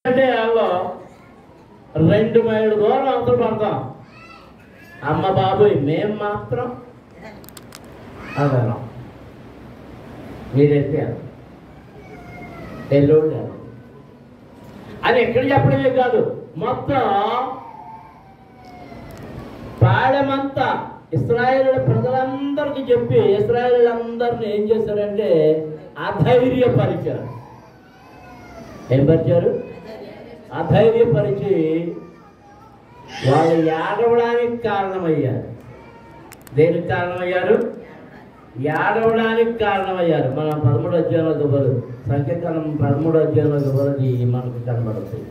అంటే 2 మైళ్ళ దూరం అవతల పడతాం. అమ్మ బాబోయ్ మేము మాత్రం అదే మీరైతే ఎల్లుండి అది ఎక్కడ చెప్పడమే కాదు, మొత్తం పాడెమంతా ఇశ్రాయేలు ప్రజలందరికీ చెప్పి ఇశ్రాయేలులందరినీ ఏం చేశారంటే అధైర్యపరిచారు. ఏం పరిచారు? అధైర్యపరిచి వాళ్ళు ఏడవడానికి కారణమయ్యారు. దేనికి కారణమయ్యారు? ఏడవడానికి కారణమయ్యారు. మనం 13వ అధ్యాయంలోకి పోదు, సంఖ్యాకాలం 13వ అధ్యాయంలోకి పోదు మనకు కనబడుతుంది.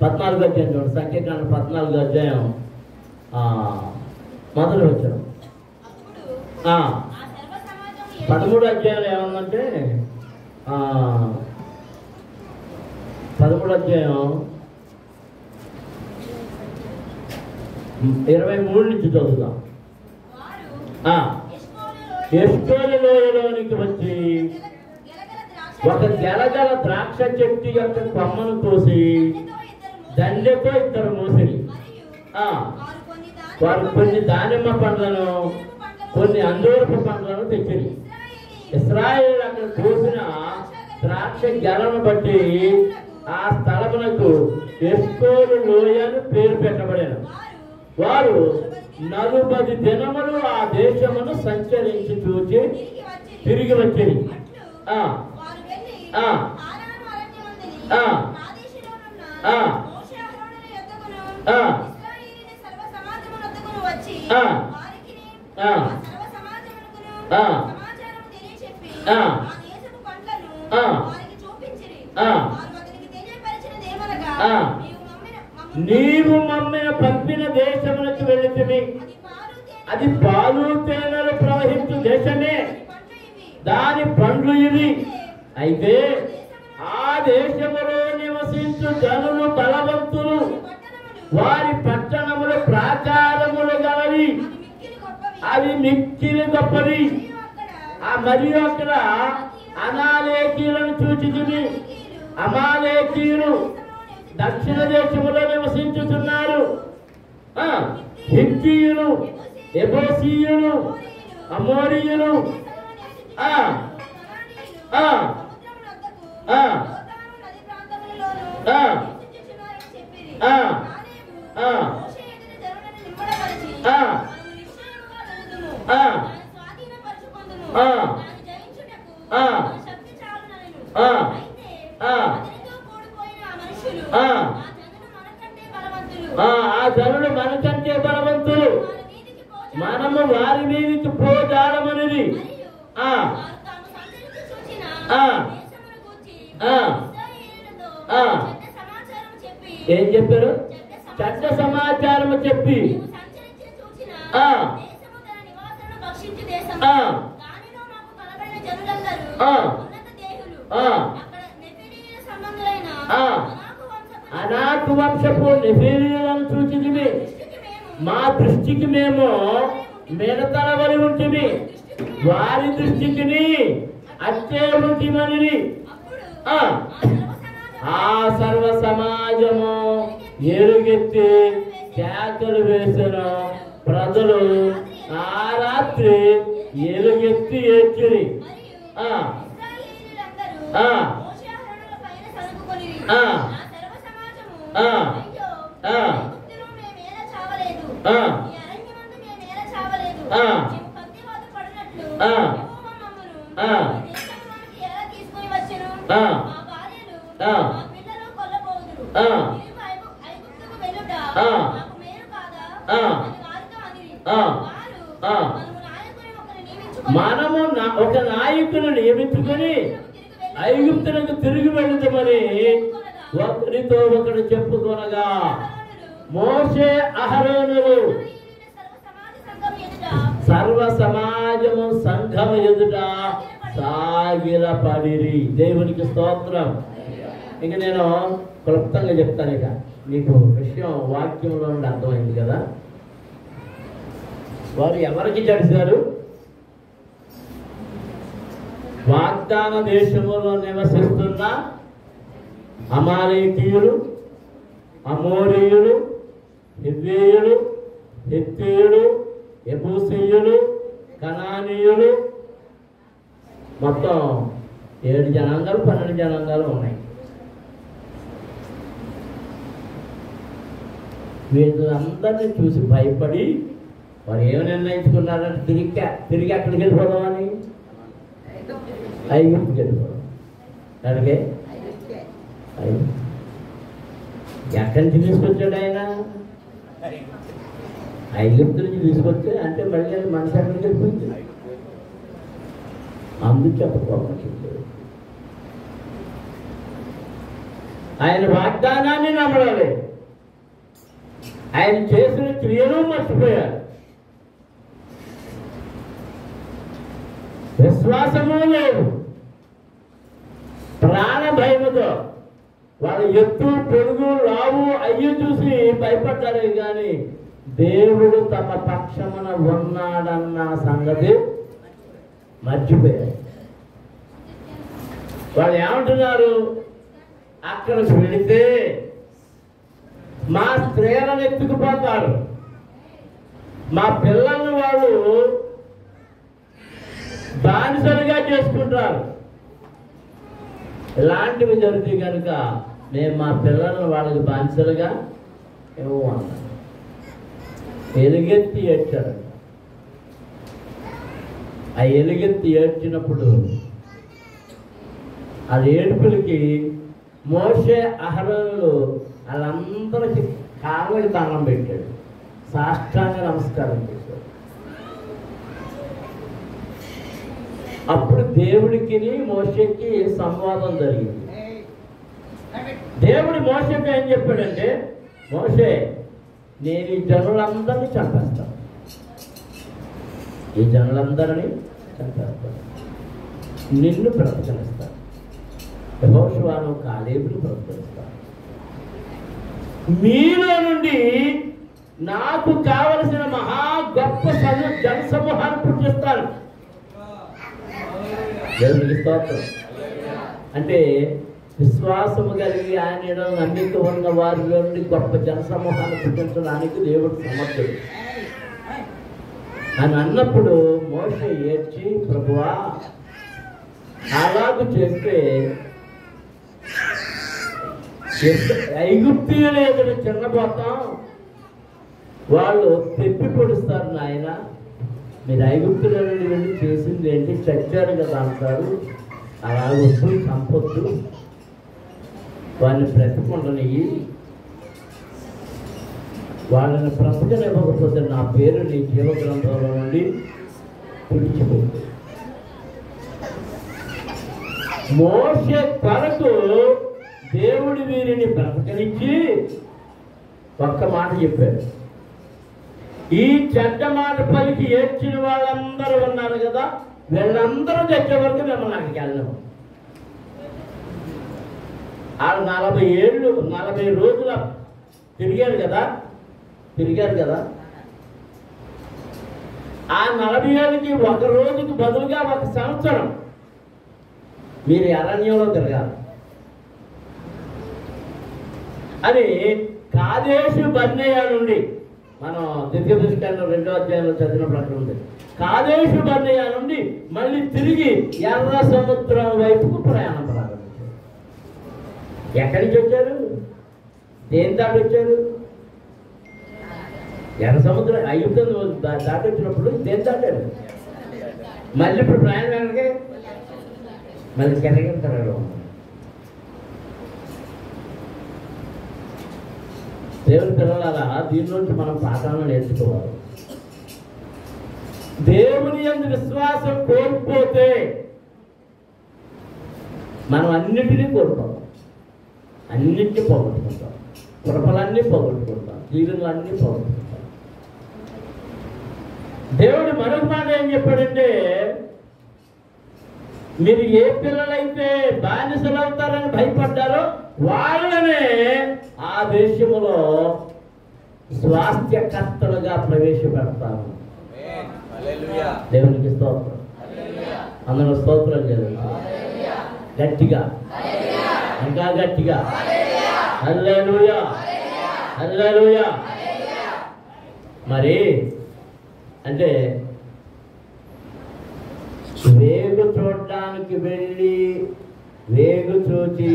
14వ అధ్యాయం చూడండి, సంఖ్యాకాలం 14వ అధ్యాయం మొదలు వచ్చాడు. 13వ అధ్యాయంలో ఏమందంటే 13వ అధ్యాయం 23 నుంచి చదువుతాం. ఎష్కోలు లోయలోనికి వచ్చి ఒక గెలగల ద్రాక్ష చెట్టు యొక్క కొమ్మను కోసి దండెతో 2 మూసిరి. వారు కొన్ని దానిమ్మ పండ్లను కొన్ని అంజూరపు పండ్లను తెచ్చిరి. ఇశ్రాయేలు అక్కడ కోసిన ద్రాక్ష గెలను బట్టి ఆ స్థలమునకు ఎష్కోలు లోయ అని పేరు పెట్టబడిన. వారు 40 దినములు ఆ దేశమును సంచరించి చూచి తిరిగి వచ్చింది. నీవు మమ్మల్ని పంపిన దేశమునకు వెళితివి, అది పాలు తేనెలు ప్రవహించు దేశమే, దాని పండ్లు ఇవి. అయితే ఆ దేశములో నివసించు జనులు బలవంతులు, వారి పట్టణములు ప్రాకారములు గలవి, అవి మిక్కిలి గొప్పవి. మరియు అక్కడ అమాలేకీయులను చూచితివి. అమాలేకీయులు దక్షిణ దేశములో నివసించుతున్నారు. హిత్తీయులు, ఎబోసీయులు, అమోరీయులు, ఆ జనులు మనకంటే బలవంతులు, మనము వారి మీదకి పోజాడమనిది. ఏం చెప్పారు? చెడ్డ సమాచారం చెప్పి అనాకు వంశపు నెఫీలీయులను చూచితివి. మా దృష్టికి మేము మిడతలవలి ఉంటుంది, వారి దృష్టికి అట్టే ఉంటిమని. ఆ సర్వ సమాజము ఎరుగెత్తి కేకలు వేసిన. ప్రజలు ఆ రాత్రి ఎలుగెత్తి ఏడ్చిరి. మనము ఒక నాయకుని నియమించుకొని ఐగుప్తులకు తిరిగి వెళుతామని ఒకరితో ఒకరు చెప్పుకొనగా మోషే అహరోనులు సర్వ సమాజము సంఘం ఎదుట సాగిలపడిరి. దేవునికి స్తోత్రం. ఇక నేను క్లుప్తంగా చెప్తాను. ఇక మీకు విషయం వాక్యంలో నుండి అర్థమైంది కదా. వారు ఎవరికి జడిశారు? వాగ్దాన దేశములో నివసిస్తున్న అమాలేకీయులు, అమోరీయులు, హివ్వీయులు, హిత్తీయులు, యెబూసీయులు, కనానీయులు, మొత్తం 7 జనాంగాలు 12 జనాంగాలు ఉన్నాయి. వీళ్ళందరినీ చూసి భయపడి వారు ఏమి నిర్ణయించుకున్నారంటే తిరిగి ఎక్కడికి వెళ్ళిపోదామని, ఐగుప్తుకి వెళ్ళిపోదాం. అక్కడికే ఎక్కడి నుంచి తీసుకొచ్చాడు ఆయన? ఐగుప్తు నుంచి తీసుకొస్తే అంటే మళ్ళీ మనసు ఎక్కడికి వెళ్ళిపోయింది. అందుకు చెప్పకపోవచ్చు. ఆయన వాగ్దానాన్ని నమ్మడాలి, ఆయన చేసిన క్రియను మర్చిపోయారు. విశ్వాసము లేదు, ప్రాణ భయముతో వాళ్ళ ఎత్తు పొడుగు లావు అయ్యి చూసి భయపడ్డారు. కానీ దేవుడు తమ పక్షమున ఉన్నాడన్న సంగతి మర్చిపోయారు. వాళ్ళు ఏమంటున్నారు? అక్కడికి వెళితే మా స్త్రీలను ఎత్తుకుపోతారు, మా పిల్లల్ని వాళ్ళు బానిసలుగా చేసుకుంటారు. ఇలాంటివి జరిగితే కనుక మేము మా పిల్లలను వాళ్ళకి బానిసలుగా ఇవ్వమన్నారు. ఎలుగెత్తి ఏడ్చారు. ఆ ఎలుగెత్తి ఏడ్చినప్పుడు ఆ ఏడుపులకి మోషే అహరోనులు వాళ్ళందరికీ కాళ్ళకి దండం పెట్టాడు, సాష్టాంగ నమస్కారం చేశాడు. అప్పుడు దేవుడికి మోషేకి సంవాదం జరిగింది. దేవుడు మోషేకి ఏం చెప్పాడంటే, మోషే నేను ఈ జనులందరినీ చంపేస్తాను, ఈ జనులందరినీ చంపేస్తాను, నిన్ను ప్రవచనిస్తాను, యెహోషువను కాలేబును ప్రవచనిస్తాను, మీలో నుండి నాకు కావలసిన మహా గొప్ప జనసమూహాన్ని పుట్టిస్తాను. దేవునికి స్తోత్రం. అంటే విశ్వాసము కలిగి ఆయన నమ్మిక ఉన్న వారిలో నుండి గొప్ప జనసమూహాన్ని పుట్టించడానికి దేవుడు సమర్థుడు అని అన్నప్పుడు మోషే ఏడ్చి, ప్రభువా అలాగూ చేస్తే ఐగుప్తీయుల ఎదురు చిన్నపోతాం, వాళ్ళు తెప్పి పొడుస్తారు. నాయన మీరు ఐగుప్తుల నుండి వెళ్ళి చేసింది ఏంటి, చచ్చారు కదా అంటారు. అలా వద్దు, చంపొద్దు, వాళ్ళని బ్రతకుండనియ్యి, వాళ్ళని బ్రతకనివ్వకపోతే నా పేరు నీ జీవ గ్రంథంలో నుండి తుడిచిపోతుంది. మోషే కొరకు దేవుడు వీరిని బ్రతకనిచ్చి ఒక్క మాట చెప్పాడు. ఈ చెడ్డ మాట పలికి ఏడ్చిన వాళ్ళందరూ ఉన్నారు కదా, వీళ్ళందరూ తెచ్చే వరకు మిమ్మల్ని అక్కడికి వెళ్ళాము. వాళ్ళు 40 రోజుల తిరిగారు కదా. ఆ 40 ఏళ్ళకి ఒక రోజుకు బదులుగా 1 సంవత్సరం మీరు అరణ్యంలో తిరగాలి అని కాదేశు బర్నేయ నుండి మనం దీర్ఘదృష్టాంలో 2వ అధ్యాయంలో చదివిన ప్రకటన ఉంది. కాదేశు బర్నేయ నుండి మళ్ళీ తిరిగి ఎర్ర సముద్రం వైపుకు ప్రయాణం ప్రారంభించారు. ఎక్కడి నుంచి వచ్చారు? దేని దాటి వచ్చారు? ఎర్ర సముద్రం ఐగుప్తు దాటి వచ్చినప్పుడు దేని దాటారు? మళ్ళీ ఇప్పుడు ప్రయాణం ఎక్కడికి? మళ్ళీ తిరగడం. దేవుని పిల్లలారా, దీని నుంచి మనం పాఠాలను నేర్చుకోవాలి. దేవుని యందు విశ్వాసం కోల్పోతే మనం అన్నిటినీ కోల్పోతాం, అన్నిటినీ పోగొట్టుకుంటాం, కృపలన్నీ పోగొట్టుకుంటాం, జీవనాలన్నీ పోగొట్టుకుంటాం. దేవుడు మరొక మాట ఏం చెప్పాడంటే, మీరు ఏ పిల్లలైతే బానిసలు అవుతారని భయపడ్డారో వాళ్ళనే ఆ దేశములో స్వాస్థ్యకర్తలుగా ప్రవేశపెడతాను. దేవునికి స్తోత్రం. అందరూ స్తోత్రం చేయండి గట్టిగా, ఇంకా గట్టిగా. హల్లెలూయా, హల్లెలూయా. మరి అంటే వేగు చూడడానికి వెళ్ళి వేగు చూచి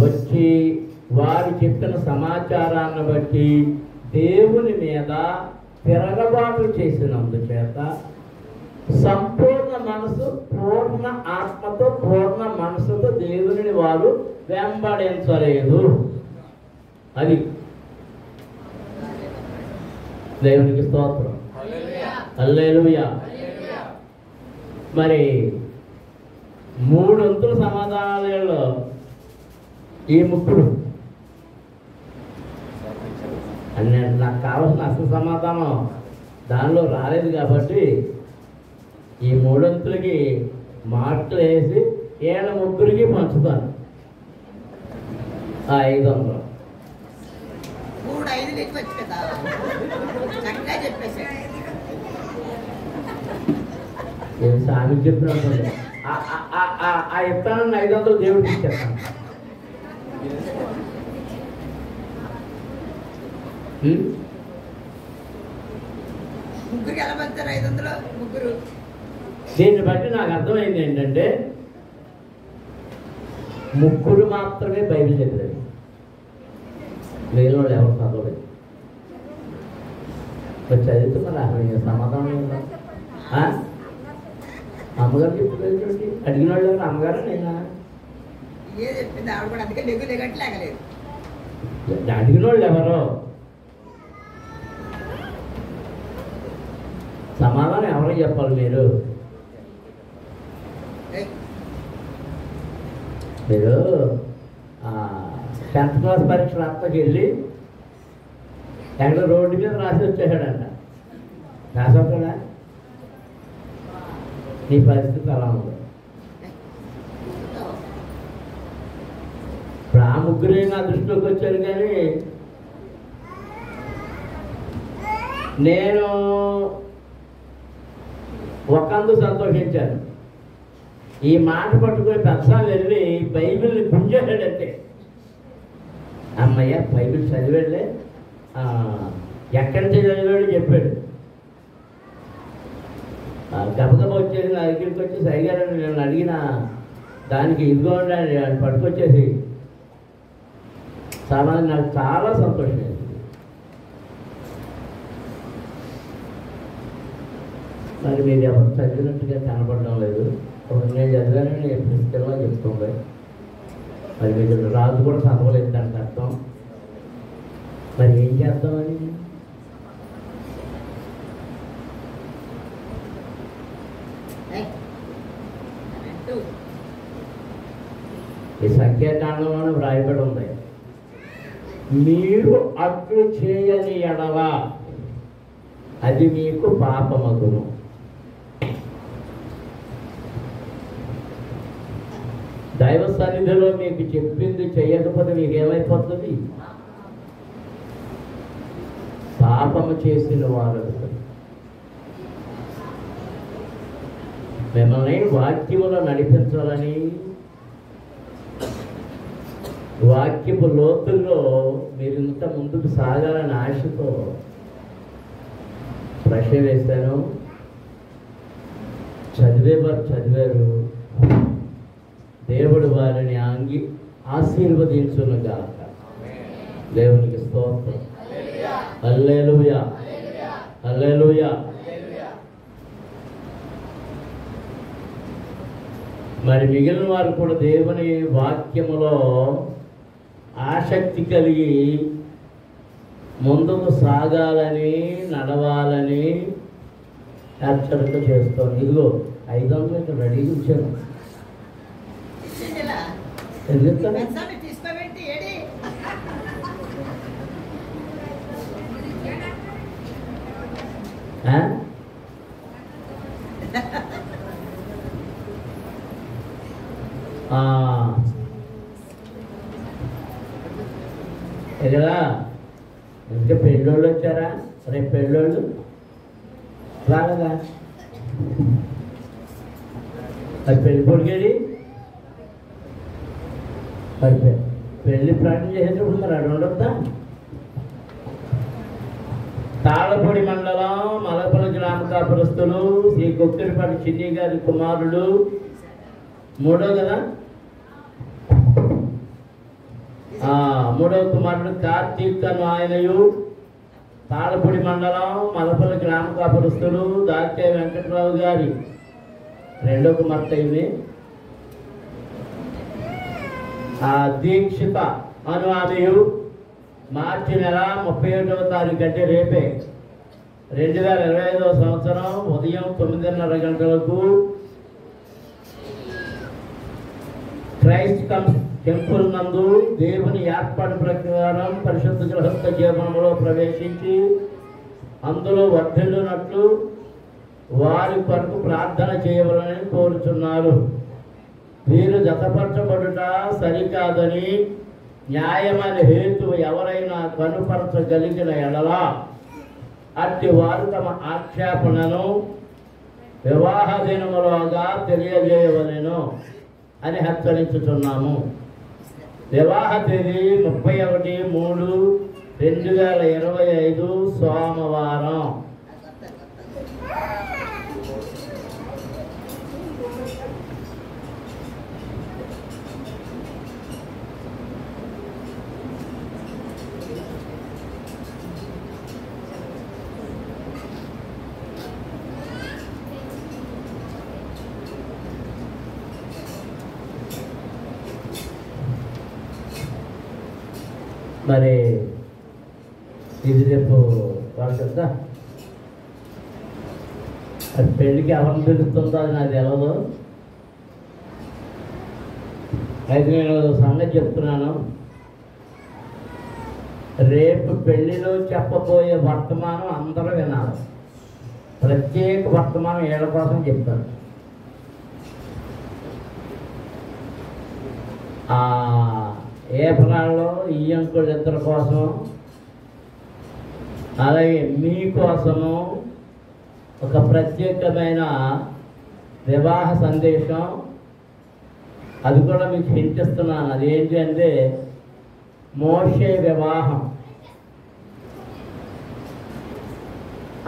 వచ్చి వారు చెప్పిన సమాచారాన్ని బట్టి దేవుని మీద తిరగబాటు చేసినందుచేత సంపూర్ణ మనసు, పూర్ణ ఆత్మతో, పూర్ణ మనసుతో దేవుని వారు వెంబడించలేదు. అది దేవునికి స్తోత్రం. హల్లెలూయా. మరి 3 వంతుల సమాధానాలలో ఈ ముగ్గురు అని నాకు కావాల్సిన అసలు సమాధానం దానిలో రాలేదు కాబట్టి ఈ 3 వంతులకి మార్కులు వేసి వీళ్ళ ముగ్గురికి పంచుతాను. 500. స్వామి చెప్పినట్టు ఆ ఇస్తానని 500 దేవుడికి ఇచ్చేస్తాను. దీన్ని బట్టి నాకు అర్థమైంది ఏంటంటే ముగ్గురు మాత్రమే బైబిల్ చదివారు, మిగిలిన వాళ్ళు ఎవరు చదవలేదు. చదివితే మరి అసలు సమాధానం ఉందా? అమ్మగారు చెప్తుంది, అడిగిన వాళ్ళు ఎవరు? అమ్మగారు నేనా? అడిగిన వాళ్ళు ఎవరో సమాధానం ఎవరో చెప్పాలి. మీరు 10th క్లాస్ పరీక్ష రాత్రికి వెళ్ళి ఎక్కడ రోడ్డు మీద రాసి వచ్చేసాడంట. రాసొక్కడా నీ పరిస్థితి అలా ఉంది. ఇప్పుడు ఆ ముగ్గురే నా దృష్టిలోకి వచ్చారు. కానీ నేను ఒకందు సంతోషించాను. ఈ మాట పట్టుకుని పెద్దసార్లు వెళ్ళి బైబిల్ని గుంజాడంటే అమ్మయ్య బైబిల్ చదివాడులే, ఎక్కడి నుంచి చదివాడు చెప్పాడు. గబగబ వచ్చేసి నా దగ్గరికి వచ్చి సైగారని నేను అడిగిన దానికి ఇదిగో పట్టుకొచ్చేసి సామాన్య నాకు చాలా సంతోషం వేసింది. మరి మీరు ఎవరు చదివినట్టుగా కనపడడం లేదు. నేను చదివానని పుస్తకంలో చెప్తుంది. మరి మీరు రాజు కూడా చదవలేదు దానికి అర్థం. మరి ఏం చేద్దామని ఈ సంఖ్యాకాండంలోనే వ్రాయబడి ఉంది, మీరు అట్లు చేయని ఎడల అది మీకు పాపమగును. దైవ సన్నిధిలో మీకు చెప్పింది చేయకపోతే మీకు ఏమైపోతుంది? పాపము చేసిన వారు. మిమ్మల్ని వాక్యములో నడిపించాలని, వాక్యపు లోతుల్లో మీరు ఇంత ముందుకు సాగాలని ఆశతో ప్రశ్న వేశాను. చదివేవారు చదివారు. దేవుడు వారిని ఆశీర్వదించునుగాక. దేవునికి స్తోత్రం. హల్లెలూయా, హల్లెలూయా. మరి మిగిలిన వారు కూడా దేవుని వాక్యములో ఆసక్తి కలిగి ముందుకు సాగాలని, నడవాలని హెచ్చరిక చేస్తాను. ఇదిగో 500 ఇక్కడ రెడీగా ఉంచాను. కదా ఇంకా పెళ్ళోళ్ళు వచ్చారా? రేపు పెళ్ళోళ్ళు రాలేదా? అది పెళ్లి కొడుకేది మరి పెళ్లి ప్రకటన చేసేటప్పుడు మరి అక్కడ ఉండొద్దా? తాళపూడి మండలం మలపల గ్రామ కాపురస్తులు శ్రీ కొక్కిరిపాటి చిన్ని గారి కుమారుడు మూడో కుమారుడు కార్తీక్ అను ఆయనయు తాళపూడి మండలం మలపల గ్రామ కాపురస్తులు దాకే వెంకటరావు గారి రెండో కుమార్తె ఇది దీక్షిత అను ఆమెయు మార్చి నెల 31వ తారీఖు అంటే రేపే 2025వ సంవత్సరం ఉదయం 9:30 గంటలకు క్రైస్ట్ టెంపుల్ నందు దేవుని ఏర్పాటు ప్రకారం పరిశుద్ధ గృహస్థ జీవనంలో ప్రవేశించి అందులో వర్ధిల్లునట్లు వారి కొరకు ప్రార్థన చేయవలని కోరుచున్నారు. వీరు జతపరచబడుట సరికాదని న్యాయమైన హేతువు ఎవరైనా కనుపరచగలిగిన ఎడల అట్టి వారు తమ ఆక్షేపణను వివాహ దినములోగా తెలియజేయవలెను అని హెచ్చరించుతున్నాము. వివాహ తేదీ 31/3/2025 సోమవారం. మరి ఇది రేపు వాళ్ళు కదా అది పెళ్ళికి ఎవరిని పిలుస్తుందో అది నాకు తెలియదు. అయితే నేను సంగతి చెప్తున్నాను. రేపు పెళ్ళిలో చెప్పబోయే వర్తమానం అందరూ వినాలి. ప్రత్యేక వర్తమానం ఏళ్ళ కోసం చెప్తాను. ఏప్రిల్లో ఈ అంకులు ఇద్దరి కోసం, అలాగే మీకోసము ఒక ప్రత్యేకమైన వివాహ సందేశం, అది కూడా మీకు హింటిస్తున్నాను. అదేంటి అంటే మోషే వివాహం.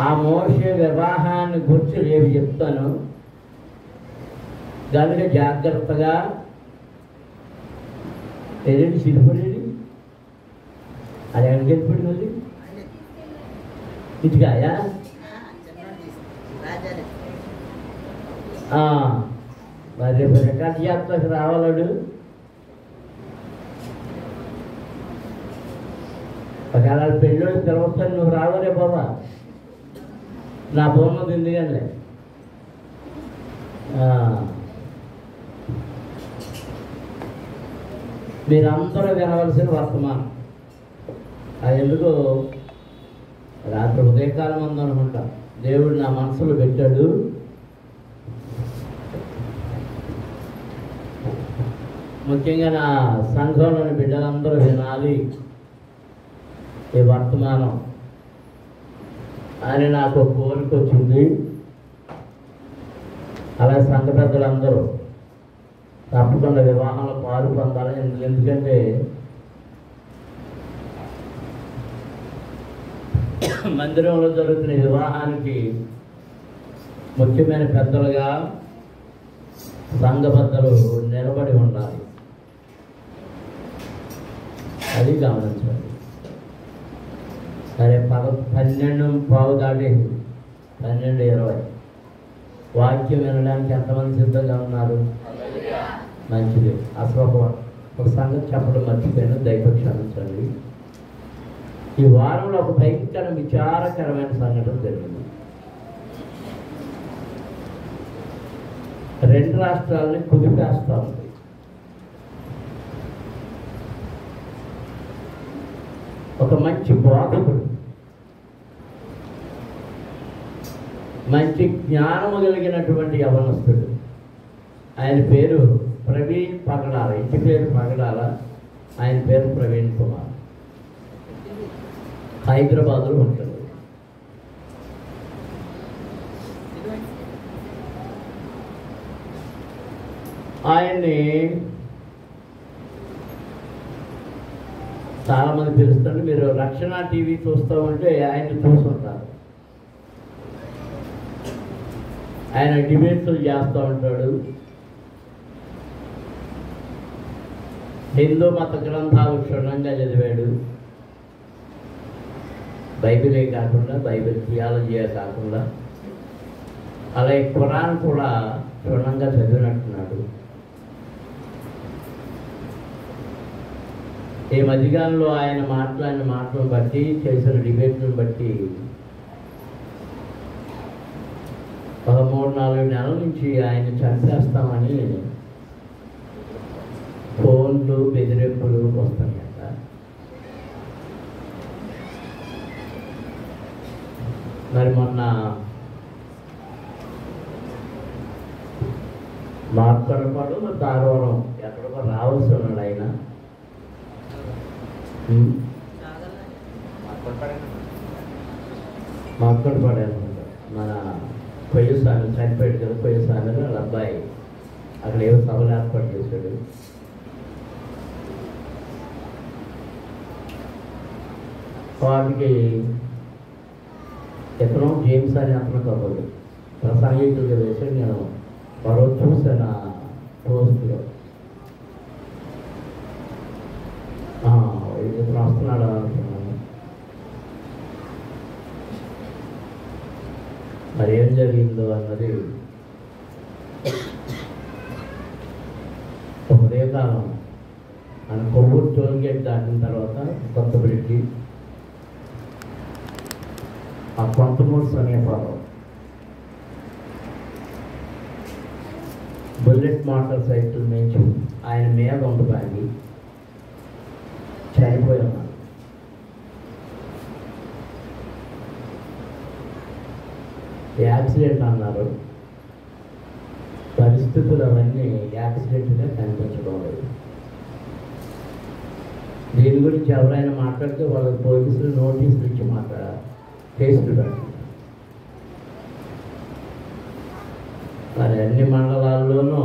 ఆ మోషే వివాహాన్ని గురించి రేపు చెప్తాను. దానికి జాగ్రత్తగా ఏదండి సిరిపడేది అది ఎక్కడికి వెళ్ళిపోయింది మళ్ళీ ఇటుకాయా మరి రేపు రికార్డ్ యాత్రకు రావాలడు. ఒకవేళ పెళ్ళోడు పిలవస్తాను, నువ్వు రావాలే బాబా, నా బోన్నది ఎందుకండి. మీరందరూ వినవలసిన వర్తమానం. అది ఎందుకు రాత్రి ఉదయకాలం అందు అనుకుంటా దేవుడు నా మనసులో పెట్టాడు. ముఖ్యంగా నా సంఘంలోని బిడ్డలందరూ వినాలి ఈ వర్తమానం అని నాకు కోరిక వచ్చింది. అలాగే సంఘ పెద్దలందరూ తప్పకుండా వివాహంలో పాలు పొందాలని. ఎందుకంటే మందిరంలో జరుగుతున్న వివాహానికి ముఖ్యమైన పెద్దలుగా సంఘ పెద్దలు నిలబడి ఉండాలి. అది గమనించాలి. సరే 12:15 దాటి 12:20 వాక్యం వినడానికి ఎంతమంది సిద్ధంగా ఉన్నారు? మంచిది. అసలు ఒక సంగతి చెప్పడం మర్చిపోయాను, దయచేసి క్షమించండి. ఈ వారంలో ఒక భయంకర విచారకరమైన సంఘటన జరిగింది. 2 రాష్ట్రాలని కుదిపేస్తా ఉంది. ఒక మంచి బోధకుడు, మంచి జ్ఞానము కలిగినటువంటి యవనస్తుడు, ఆయన పేరు ప్రవీణ్ పగడాల. ఇంటి పేరు పగడాల, ఆయన పేరు ప్రవీణ్ కుమార్. హైదరాబాద్లో ఉంటాడు. ఆయన్ని చాలామంది పిలుస్తారు. మీరు రక్షణ టీవీ చూస్తూ ఉంటే ఆయన్ని చూస్తుంటారు. ఆయన డిబేట్స్ చేస్తూ ఉంటాడు. హిందూ మత గ్రంథాలు క్షుణ్ణంగా చదివాడు. బైబిలే కాకుండా బైబిల్ థియాలజీయే కాకుండా అలాగే ఖురాన్ కూడా క్షుణ్ణంగా చదివినట్టున్నాడు. ఈ మధ్యకాలంలో ఆయన మాట్లాడిన మాటలను బట్టి, చేసిన డిబేట్లను బట్టి 13-14 నెలల నుంచి ఆయన చంపేస్తామని ఫోన్లు బెదిరింపులు వస్తాయట. మరి మొన్న మార్కడపాడు తారవరం ఎక్కడికో రావాల్సి ఉన్నాడు ఆయన. మార్కడపాడు మన కొయ్యస్వామి చనిపోయాడు కదా, కొయ్యస్వామి వాళ్ళ అబ్బాయి అక్కడ ఏవో సభలు ఏర్పాటు చేశాడు. వాటికి ఎక్కడో జేమ్స్ అని అతను కబడ్డు ప్రసంగికులుగా వేసాడు. నేను మరో చూసాను ఆ పోస్ట్లో. ఇతను వస్తున్నాడు అనుకున్నాను. మరి ఏం జరిగిందో అన్నది ఉదయకాలం మన కొవ్వూరు టోల్గేట్ దాటిన తర్వాత కొత్త బ్రిడ్జి ఆ కొంతమూరు సమీపంలో బుల్లెట్ మోటార్ సైకిల్ నుంచి ఆయన మీద ఉండిపోయి చనిపోయి ఉన్నారు. యాక్సిడెంట్ అన్నారు. పరిస్థితులు అవన్నీ యాక్సిడెంట్గా కనిపించడం లేదు. దీని గురించి ఎవరైనా మాట్లాడితే వాళ్ళకి పోలీసులు నోటీసులు ఇచ్చి కేసులు పెట్టారు. మరి అన్ని మండలాల్లోనూ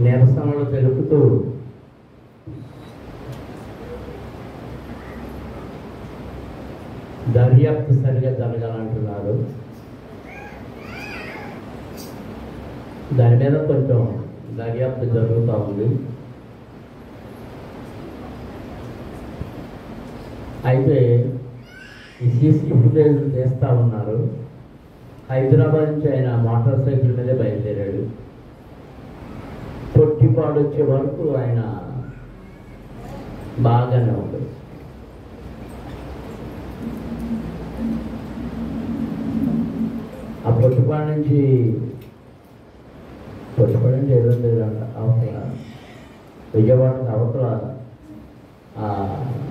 నిరసనలు తెలుపుతూ దర్యాప్తు సరిగా జరగాలంటున్నారు. దాని మీద కొంచెం దర్యాప్తు జరుగుతూ ఉంది. అయితే ఈ సీసీ ఫుటేజ్ చేస్తూ ఉన్నారు. హైదరాబాద్ నుంచి ఆయన మోటార్ సైకిల్ మీదే బయలుదేరాడు. పొట్టిపాడు వచ్చే వరకు ఆయన బాగానే ఉంది. ఆ పొట్టిపాడు నుంచి ఎదురు అవతల విజయవాడకి అవతల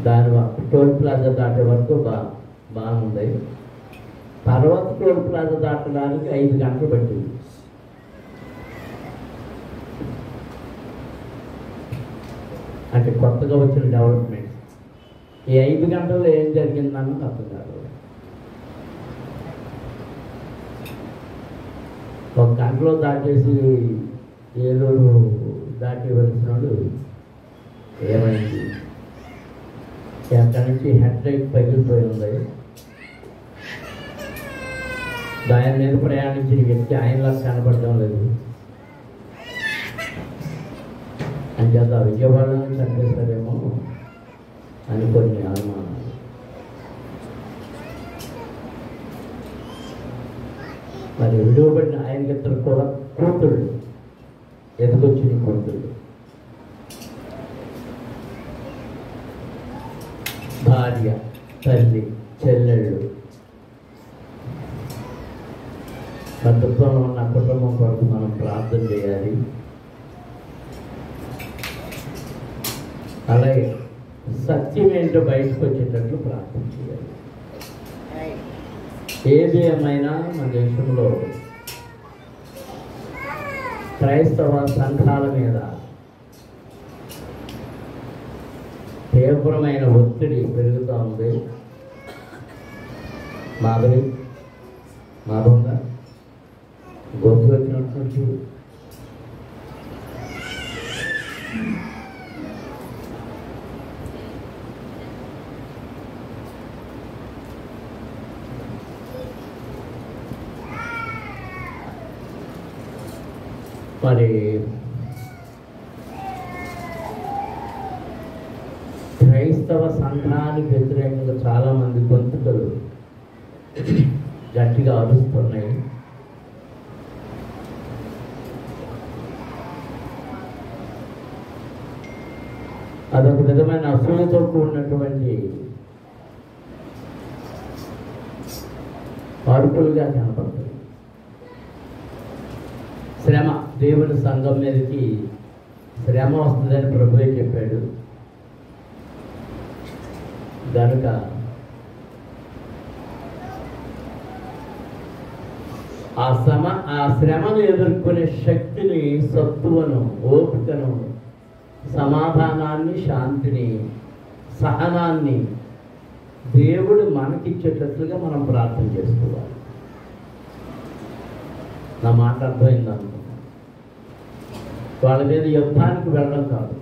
దాని టోల్ ప్లాజా దాటే వరకు బాగుంది. తర్వాత టోల్ ప్లాజా దాటడానికి 5 గంటలు పట్టింది. అంటే కొత్తగా వచ్చిన డెవలప్మెంట్. ఈ 5 గంటల్లో ఏం జరిగిందన్నది అర్థం కాదు. 1 గంటలో దాటేసి ఏలూరు దాటి వెళ్తున్నాడు. ఏమైంది? అక్కడి నుంచి హెడ్ లైట్ పగిలిపోయి ఉంది. దాని మీద ప్రయాణించిన వ్యక్తి ఆయనలా కనపడడం లేదు. అంచేత విజయవాడని చంపేశారేమో అని కొన్ని అనుమానాలు. మరి విలువబడిన ఆయనకి 2 కూడా కూతుళ్ళు, ఎదుగొచ్చిన కూతుళ్ళు. భార్య, తల్లి, చెల్లెళ్ళు. బంధుత్వంలో ఉన్న కుటుంబం కొరకు మనం ప్రార్థన చేయాలి. అలాగే సత్యం ఏంటో బయటకు వచ్చేటట్లు ప్రార్థన చేయాలి. ఏది ఏమైనా మన దేశంలో క్రైస్తవ సంఘాల మీద తీవ్రమైన ఒత్తిడి పెరుగుతూ ఉంది. మాధవంగా గొప్ప వచ్చినట్టు మరి క్రైస్తవ సంఘానికి వ్యతిరేకంగా చాలామంది గొంతుకలు గట్టిగా అరుస్తున్నాయి. అదొక విధమైన అసూయతో కూడినటువంటి అరుపులుగా కనపడుతుంది. శ్రమ, దేవుని సంఘం మీదకి శ్రమ వస్తుందని ప్రభువే చెప్పాడు. కనుక ఆ శ్రమను ఎదుర్కొనే శక్తిని, సత్తువను, ఓపికను, సమాధానాన్ని, శాంతిని, సహనాన్ని దేవుడు మనకిచ్చేటట్లుగా మనం ప్రార్థన చేసుకోవాలి. నా మాట అర్థమైంది అనుకుంటున్నాను. వాళ్ళ మీద యుద్ధానికి వెళ్ళడం కాదు,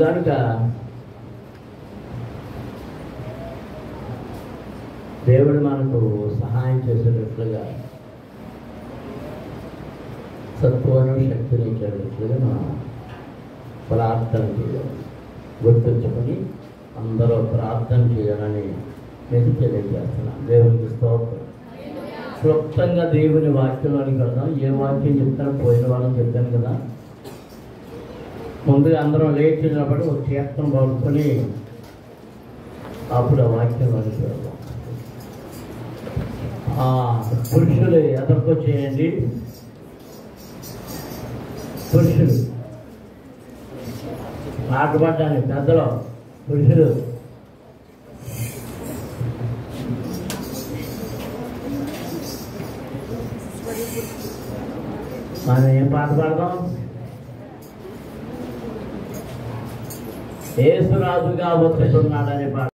కనుక దేవుడు మనకు సహాయం చేసేటట్లుగా, సత్వను, శక్తిని ఇచ్చేటట్లుగా మనం ప్రార్థన చేయాలి. గుర్తుంచుకొని అందరూ ప్రార్థన చేయాలని నేను తెలియజేస్తున్నాను. దేవునికి స్తోత్రం. క్లుప్తంగా దేవుని వాక్యంలోనికి వెళ్దాం. ఏ వాక్యం చెప్తాను? పోయిన వాళ్ళని చెప్పాను కదా. ముందుగా అందరం లేచినప్పుడు ఒక కీర్తన పడుకొని అప్పుడు ఆ వాక్యంలోనికి వెళ్దాం. పురుషులు ఎదుర్కొచ్చేయండి. పురుషులు మాట్లాడడానికి పెద్దలు, పురుషులు మనం ఏం పాట పాడదాం? యేసురాజుగా వచ్చేస్తున్నాడనే పాట.